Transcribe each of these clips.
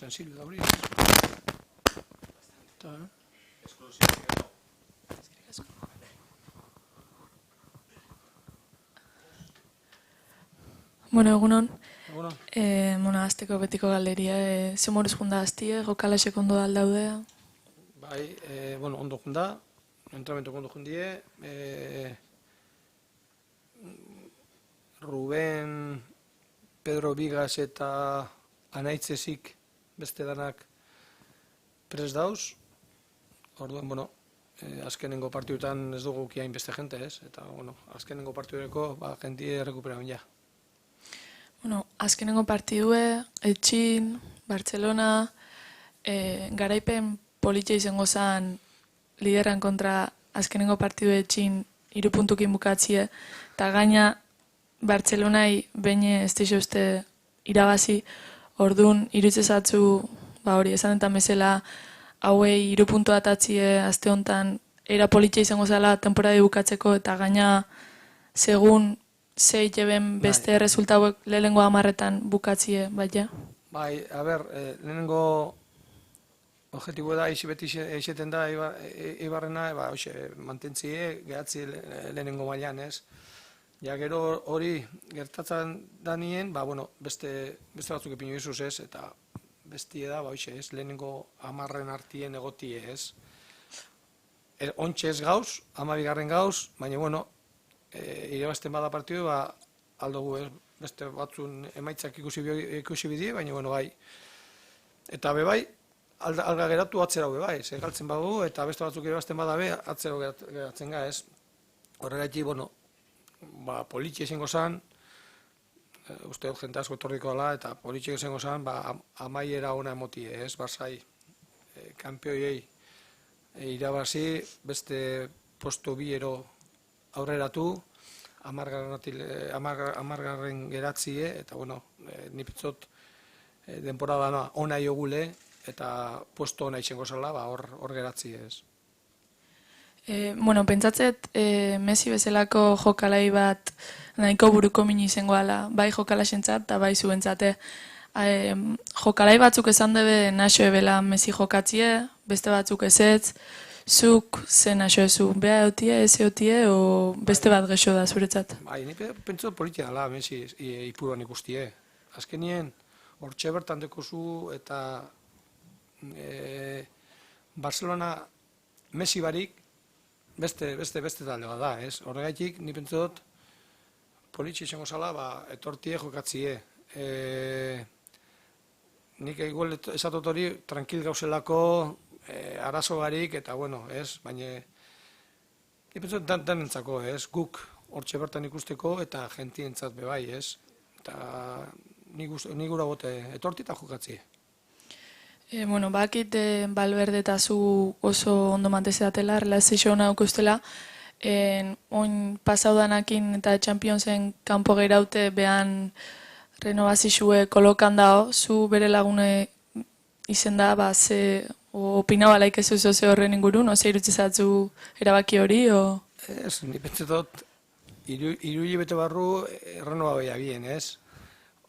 sensible da hori. Bueno, egunon. Egunon. Azteko betiko galderia. Ze moruz junda aztie, jokalasek ondo aldaude? Bai, ondo junda, entramentu ondo jundie. Ruben, Pedro Vigas eta Anaitzezik beste danak prest dauz. Orduan, azkenengo partidutan ez dugu kiain beste jente, ez? Eta, azkenengo partidureko, jentie rekuperauen ja. Bueno, azkenengo partidue, Etxin, Barcelona, garaipen politia izango zen lideran kontra azkenengo partidu Etxin 3 puntukin bukatzie, eta gaina Barcelonai behin ez dixo uste irabazi, orduan irutzezatzu, hori esan eta mesela, hauei 3 puntu atatzie azte honetan era politia izango zela temporada bukatzeko, eta gaina segun zei jeben beste resultauek lehenengo 10etan bukatzie, baina? Bai, lehenengo objetibo da, beti eixeten da, Eibarrena, mantentzie, gehatzi lehenengo mailan, ez? Ja, gero hori gertatzen danien, beste batzuk epinu izuz, ez? Eta bestie da, ez? Lehenengo 10 artien egotie, ez? Ontxe ez gauz, 12 gauz, baina, irabazten bada partidu, aldugu, ez? Beste batzun emaitzak ikusi bidie, baina, bai. Eta bai, alga geratu atzera bai, galtzen badugu, eta beste batzuk irabazten bada atzera geratzen ga, ez? Horregatik, politxe izango zen, uste dut jente asko etorriko dela, eta politxe izango zen, amaiera ona emotie, ez? Barzai, kanpioiei irabazi, beste posto biero aurreratu, 10 geratzie, eta, nipitzot denporada ona jogule, eta puesto ona izango zela, hor geratzi ez. Pentsatzet, Messi bezalako jokalai bat nahiko buruko mini izango ala, bai jokalasentzat eta bai zuentzate. Jokalai batzuk esan debe naxo ebela Messi jokatzie, beste batzuk ezetz, zuk zen naxo ezu, beha eotie, ez eotie, o beste bat gexo da zuretzat? Bai, pentsatzen politia dela Messi ipuruan ikustie. Azkenien, hortxe bertan dekozu eta Barcelona Messi barik beste talde bat da, ez? Horregaitik, ni pentsot politxe izango zala, etortie jokatzie. Nik igual esatot hori tranquil gauzelako arazo barik, eta ez? Baina ni pentsot danentzako, ez? Guk hortxe bertan ikusteko eta jentientzat bebai, ez? Eta ni gura bote etorti eta jokatzie. Bakit Valverde eta zu oso ondo mantezeatela, relazio hona aukustela, oin pasaudanakin eta Championsen kanpo geiraute behan renovazizue kolokan dao, zu bere lagune izen da, ze opinaba laik ez ze horren ingurun, oze irutzezatzu erabaki hori, o? Ez, ni pentsetot, iru bete barru renovabeia bien, ez?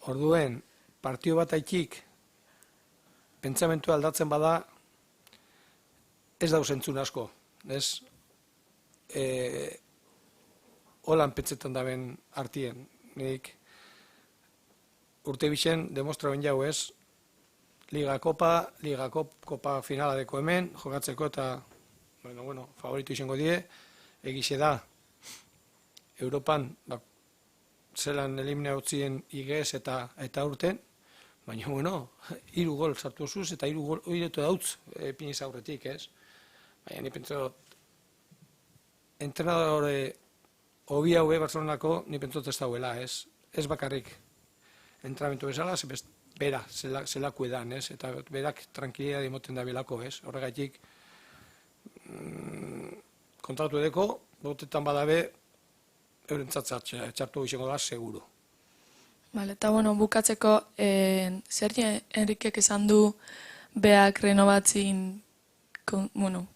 Orduen, partio bat aitik, pentsamentu aldatzen bada, ez dauz entzun asko, ez? Holan pentsetan daben artien, nik urte bixen demostra ben jau ez, Liga Kopa finala deko hemen, jokatzeko eta, favoritu izango die, egize da, Europan, zelan elimina utzien igez eta urten, baina, 3 gol sartu zuz eta 3 gol oiretu dautz piniz aurretik, ez? Baina, ni pentsot, entrenadore hobi haue Barcelonako, ni pentsot ez dauela, ez? Ez bakarrik entrenamentu bezala, bera, zelaku edan, ez? Eta berak tranquilidad emoten da belako, ez? Horregatik, kontratu edeko, botetan badabe, eurentzat txartu izango da, seguru. Eta bukatzeko, Sergi Enrikek esan du beak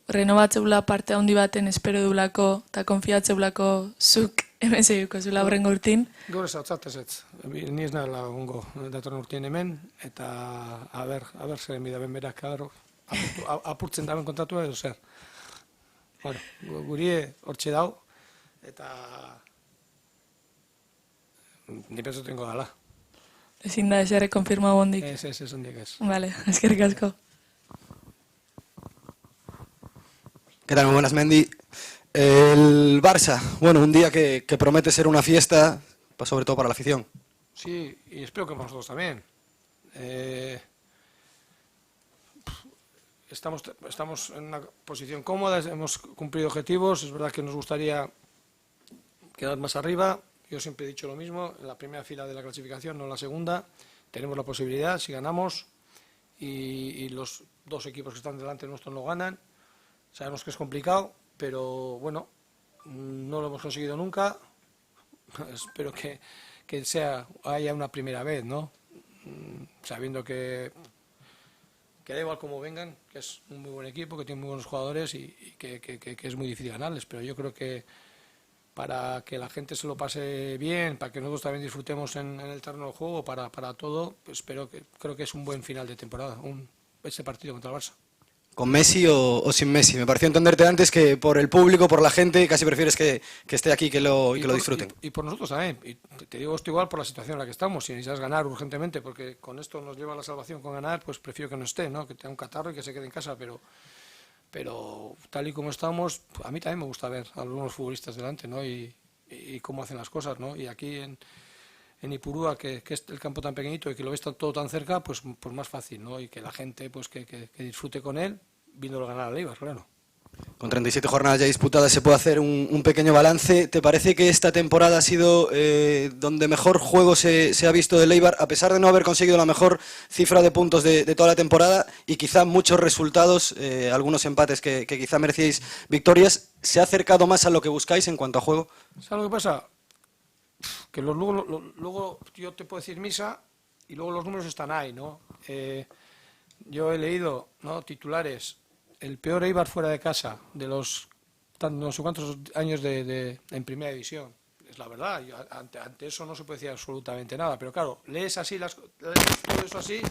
renovatzeula parte handi baten espero dulako eta konfiatzeulako zuk hemen segiko zula horrengo urtin. Gaur ez hautzat ez. Ni ez nahela ongo datorren urtien hemen, eta a ber zeren bidaben berak, apurtzen daben kontratua edo zer. Bueno, gurie hortxe dau, eta ni penso tengo dala. Ezin da eserre konfirma bondik. Ez ondik ez. Vale, eskerrik asko. ¿Qué tal? Muy buenas, Mendy. El Barça, bueno, un día que promete ser una fiesta, sobre todo para la afición. Sí, y espero que para nosotros también. Estamos en una posición cómoda, hemos cumplido objetivos, es verdad que nos gustaría quedar más arriba. Yo siempre he dicho lo mismo, en la primera fila de la clasificación, no en la segunda. Tenemos la posibilidad, si ganamos, y los dos equipos que están delante nuestro no ganan. Sabemos que es complicado, pero bueno, no lo hemos conseguido nunca. Espero que haya una primera vez, ¿no? Sabiendo que da igual cómo vengan, que es un muy buen equipo, que tiene muy buenos jugadores y que es muy difícil ganarles. Pero yo creo que para que la gente se lo pase bien, para que nosotros también disfrutemos en el terreno del juego, para todo, pues creo que es un buen final de temporada, este partido contra el Barça. ¿Con Messi o sin Messi? Me pareció entenderte antes que por el público, por la gente, casi prefieres que esté aquí y que lo disfruten. Y por nosotros también. Y te digo esto igual por la situación en la que estamos. Si necesitas ganar urgentemente, porque con esto nos lleva a la salvación con ganar, pues prefiero que no esté, ¿no? Que tenga un catarro y que se quede en casa. Pero tal y como estamos, a mí también me gusta ver a algunos futbolistas delante, ¿no? Y cómo hacen las cosas, ¿no? Y aquí en Ipurúa, que es el campo tan pequeñito y que lo ves todo tan cerca, pues más fácil, ¿no? Y que la gente pues que disfrute con él, viéndolo ganar al Eibar, claro. Con 37 jornadas ya disputadas se puede hacer un pequeño balance. ¿Te parece que esta temporada ha sido donde mejor juego se ha visto del Eibar, a pesar de no haber conseguido la mejor cifra de puntos de toda la temporada y quizá muchos resultados, algunos empates que quizá merecíais victorias, se ha acercado más a lo que buscáis en cuanto a juego? ¿Sabes lo que pasa? Que luego yo te puedo decir misa y luego los números están ahí, ¿no? Yo he leído, ¿no?, titulares: el peor Eibar fuera de casa de los no sé cuántos años en primera división. Es la verdad, ante eso no se puede decir absolutamente nada, pero claro, lees todo eso así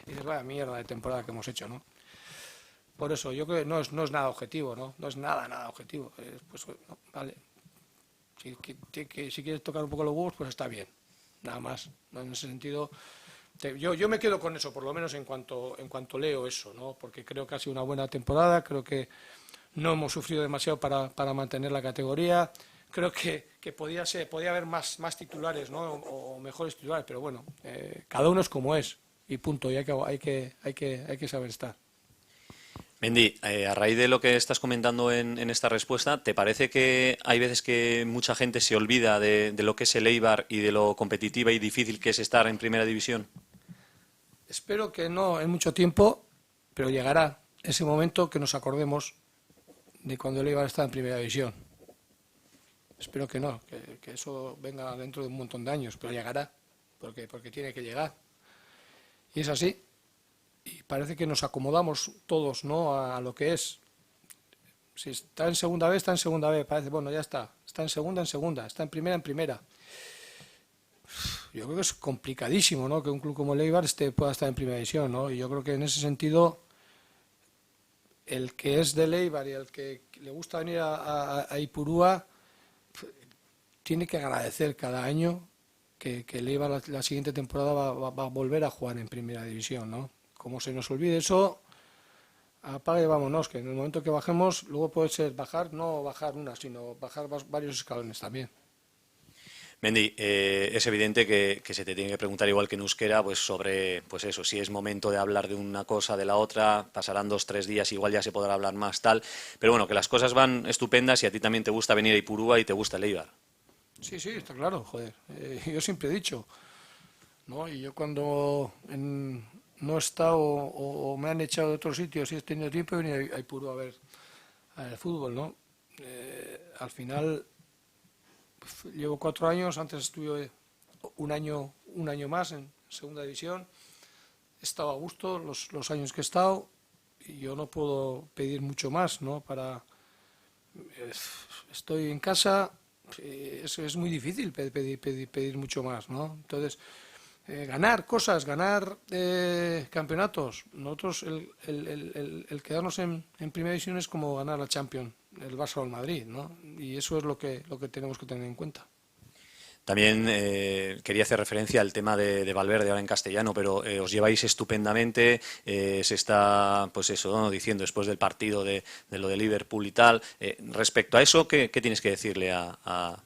y dices, vaya mierda de temporada que hemos hecho, ¿no? Por eso yo creo que no es nada objetivo, ¿no? No es nada objetivo. Pues no, vale. Si quieres tocar un poco los huevos, pues está bien, nada más, ¿no? En ese sentido, yo me quedo con eso, por lo menos en cuanto leo eso, ¿no? Porque creo que ha sido una buena temporada, creo que no hemos sufrido demasiado para mantener la categoría, creo que podía haber más titulares, ¿no? O mejores titulares, pero bueno, cada uno es como es, y punto, y hay que saber estar. Mendy, a raíz de lo que estás comentando en esta respuesta, ¿te parece que hay veces que mucha gente se olvida de lo que es el Eibar y de lo competitiva y difícil que es estar en primera división? Espero que no en mucho tiempo, pero llegará ese momento que nos acordemos de cuando el Eibar está en primera división. Espero que no, que eso venga dentro de un montón de años, pero llegará, porque tiene que llegar. Y es así. Y parece que nos acomodamos todos, ¿no?, a lo que es. Si está en segunda vez, está en segunda vez. Parece, bueno, ya está. Está en segunda, está en primera. Yo creo que es complicadísimo, ¿no?, que un club como el Eibar pueda estar en primera división, ¿no? Y yo creo que en ese sentido, el que es del Eibar y el que le gusta venir a Ipurúa tiene que agradecer cada año que el Eibar la siguiente temporada va a volver a jugar en primera división, ¿no? Como se nos olvide eso, apaga y vámonos, que en el momento que bajemos, luego puede ser no bajar una, sino bajar varios escalones también. Mendy, es evidente que se te tiene que preguntar, igual que en euskera, pues sobre pues eso, si es momento de hablar de una cosa, de la otra, pasarán 2-3 días, igual ya se podrá hablar más, tal, pero bueno, que las cosas van estupendas y a ti también te gusta venir a Ipurúa y te gusta el Eibar. Sí, está claro, joder, yo siempre he dicho, ¿no? Y yo cuando no he estado o me han echado de otros sitios y he tenido tiempo, he venido a Ipurúa a ver el fútbol, ¿no? Al final llevo 4 años, antes estuve un año más en segunda división, he estado a gusto los años que he estado y yo no puedo pedir mucho más, ¿no? Estoy en casa, eso es muy difícil pedir mucho más, ¿no? Entonces, ganar cosas, ganar campeonatos. Nosotros, el quedarnos en primera división es como ganar la Champions, el Barça o el Madrid, ¿no? Y eso es lo que tenemos que tener en cuenta. También quería hacer referencia al tema de Valverde ahora en castellano, pero os lleváis estupendamente, se está, pues eso, ¿no?, diciendo después del partido de lo de Liverpool y tal. Respecto a eso, ¿qué tienes que decirle a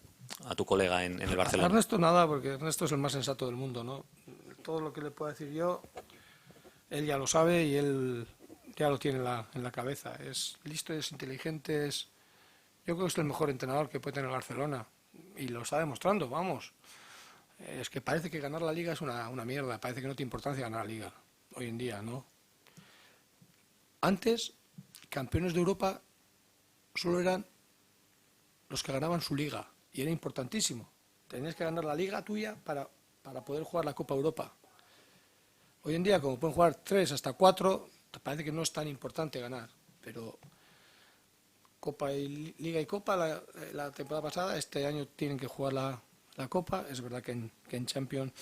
tu colega en el A Barcelona? Ernesto nada, porque Ernesto es el más sensato del mundo, ¿no? Todo lo que le pueda decir yo, él ya lo sabe y él ya lo tiene en la cabeza. Es listo, es inteligente, yo creo que es el mejor entrenador que puede tener Barcelona. Y lo está demostrando, vamos. Es que parece que ganar la Liga es una mierda, parece que no tiene importancia ganar la Liga, hoy en día, ¿no? Antes, campeones de Europa solo eran los que ganaban su Liga, y era importantísimo. Tenías que ganar la Liga tuya para poder jugar la Copa Europa. Hoy en día, como pueden jugar 3 hasta 4, parece que no es tan importante ganar, pero Copa y Liga y Copa la temporada pasada, este año tienen que jugar la Copa. Es verdad que en Champions,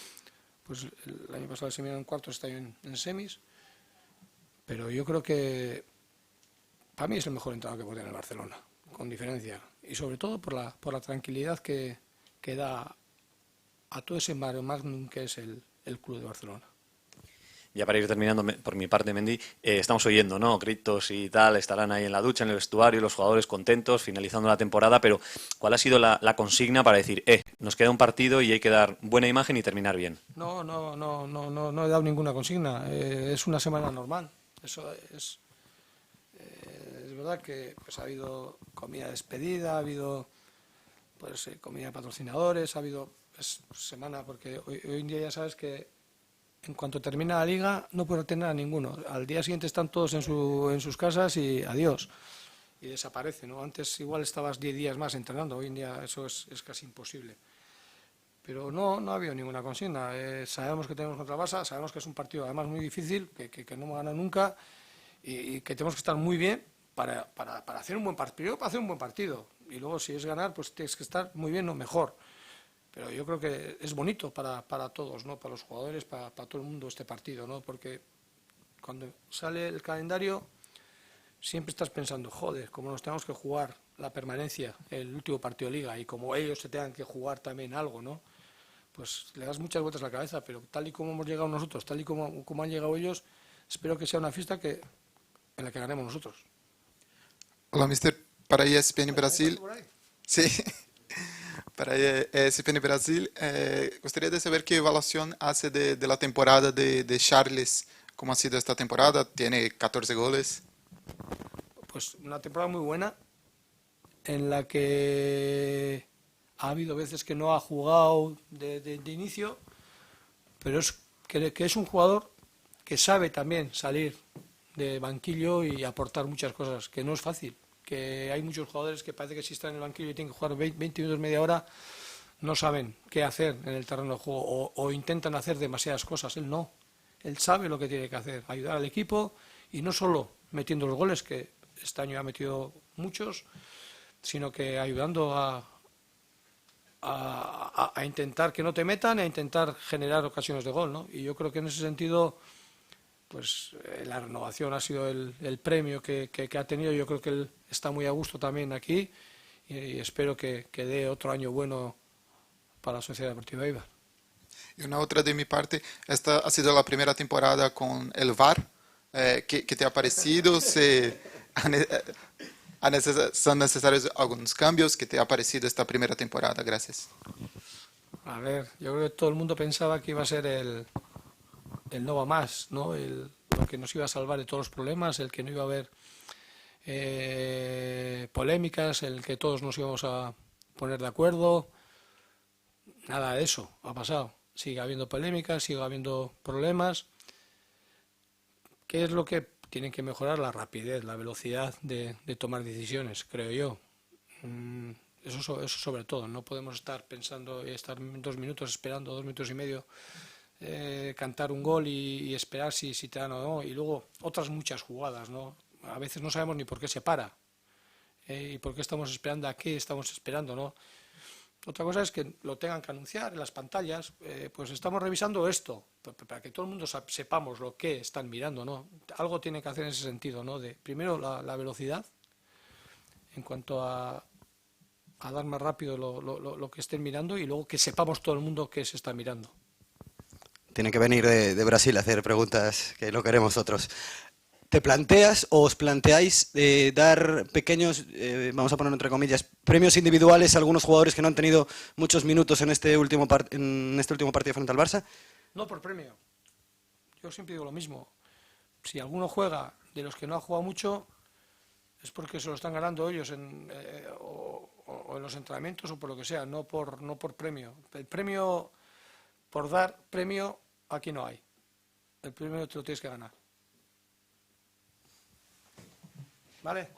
pues el año pasado se miraron en cuartos, este año en semis, pero yo creo que para mí es el mejor entrenador que puede tener el Barcelona, con diferencia, y sobre todo por la tranquilidad que da a todo ese mare magnum que es el club de Barcelona. Ya para ir terminando, por mi parte, Mendy, estamos oyendo, ¿no?, gritos y tal, estarán ahí en la ducha, en el vestuario, los jugadores contentos, finalizando la temporada, pero ¿cuál ha sido la consigna para decir, nos queda un partido y hay que dar buena imagen y terminar bien? No he dado ninguna consigna, es una semana normal. Eso es verdad que pues, ha habido comida de despedida, ha habido pues comida de patrocinadores, ha habido semana, porque hoy en día ya sabes que en cuanto termina la Liga no puede tener a ninguno. Al día siguiente están todos en sus casas y adiós. Y desaparece, ¿no? Antes igual estabas 10 días más entrenando, hoy en día eso es casi imposible. Pero no ha habido ninguna consigna. Sabemos que tenemos contra el Barça, sabemos que es un partido además muy difícil, que no hemos ganado nunca y que tenemos que estar muy bien para hacer un buen partido. Primero para hacer un buen partido y luego si es ganar pues tienes que estar muy bien o mejor. Pero yo creo que es bonito para todos, ¿no? Para los jugadores, para todo el mundo este partido, ¿no? Porque cuando sale el calendario siempre estás pensando, joder, como nos tenemos que jugar la permanencia, el último partido de Liga, y como ellos se tengan que jugar también algo, ¿no? Pues le das muchas vueltas a la cabeza, pero tal y como hemos llegado nosotros, tal y como han llegado ellos, espero que sea una fiesta en la que ganemos nosotros. Hola, mister. Para ESPN Brasil. Sí. Para ESPN Brasil, gostaria de saber qué evaluación hace de la temporada de Charles. ¿Cómo ha sido esta temporada? Tiene 14 goles. Pues una temporada muy buena, en la que ha habido veces que no ha jugado de inicio, pero que es un jugador que sabe también salir de banquillo y aportar muchas cosas, que no es fácil. Que hay muchos jugadores que parece que si están en el banquillo y tienen que jugar 20 minutos, media hora, no saben qué hacer en el terreno de juego o intentan hacer demasiadas cosas. Él no. Él sabe lo que tiene que hacer, ayudar al equipo y no solo metiendo los goles, que este año ha metido muchos, sino que ayudando a intentar que no te metan, a intentar generar ocasiones de gol, ¿no? Y yo creo que en ese sentido pues la renovación ha sido el premio que ha tenido. Yo creo que él está muy a gusto también aquí y espero que dé otro año bueno para la Sociedad Deportiva Eibar. Y una otra de mi parte, esta ha sido la primera temporada con el VAR. ¿Qué te ha parecido? ¿Son necesarios algunos cambios? ¿Qué te ha parecido esta primera temporada? Gracias. A ver, yo creo que todo el mundo pensaba que iba a ser el no va más, ¿no? Lo que nos iba a salvar de todos los problemas, el que no iba a haber polémicas, el que todos nos íbamos a poner de acuerdo. Nada de eso ha pasado. Sigue habiendo polémicas, sigue habiendo problemas. ¿Qué es lo que tienen que mejorar? La rapidez, la velocidad de tomar decisiones, creo yo. Eso sobre todo. No podemos estar pensando y estar 2 minutos esperando, 2 minutos y medio, cantar un gol y esperar si te dan o no. Y luego otras muchas jugadas, ¿no? A veces no sabemos ni por qué se para y por qué estamos esperando, a qué estamos esperando, ¿no? Otra cosa es que lo tengan que anunciar en las pantallas, pues estamos revisando esto, para que todo el mundo sepamos lo que están mirando, ¿no? Algo tiene que hacer en ese sentido, ¿no? Primero la velocidad, en cuanto a dar más rápido lo que estén mirando, y luego que sepamos todo el mundo qué se está mirando. Tiene que venir de Brasil a hacer preguntas que no queremos otros. ¿Te planteas o os planteáis dar pequeños, vamos a poner entre comillas, premios individuales a algunos jugadores que no han tenido muchos minutos en este último partido frente al Barça? No por premio. Yo siempre digo lo mismo. Si alguno juega de los que no ha jugado mucho, es porque se lo están ganando ellos o en los entrenamientos o por lo que sea, no por premio. El premio, por dar premio, aquí no hay. El premio te lo tienes que ganar. ¿Vale?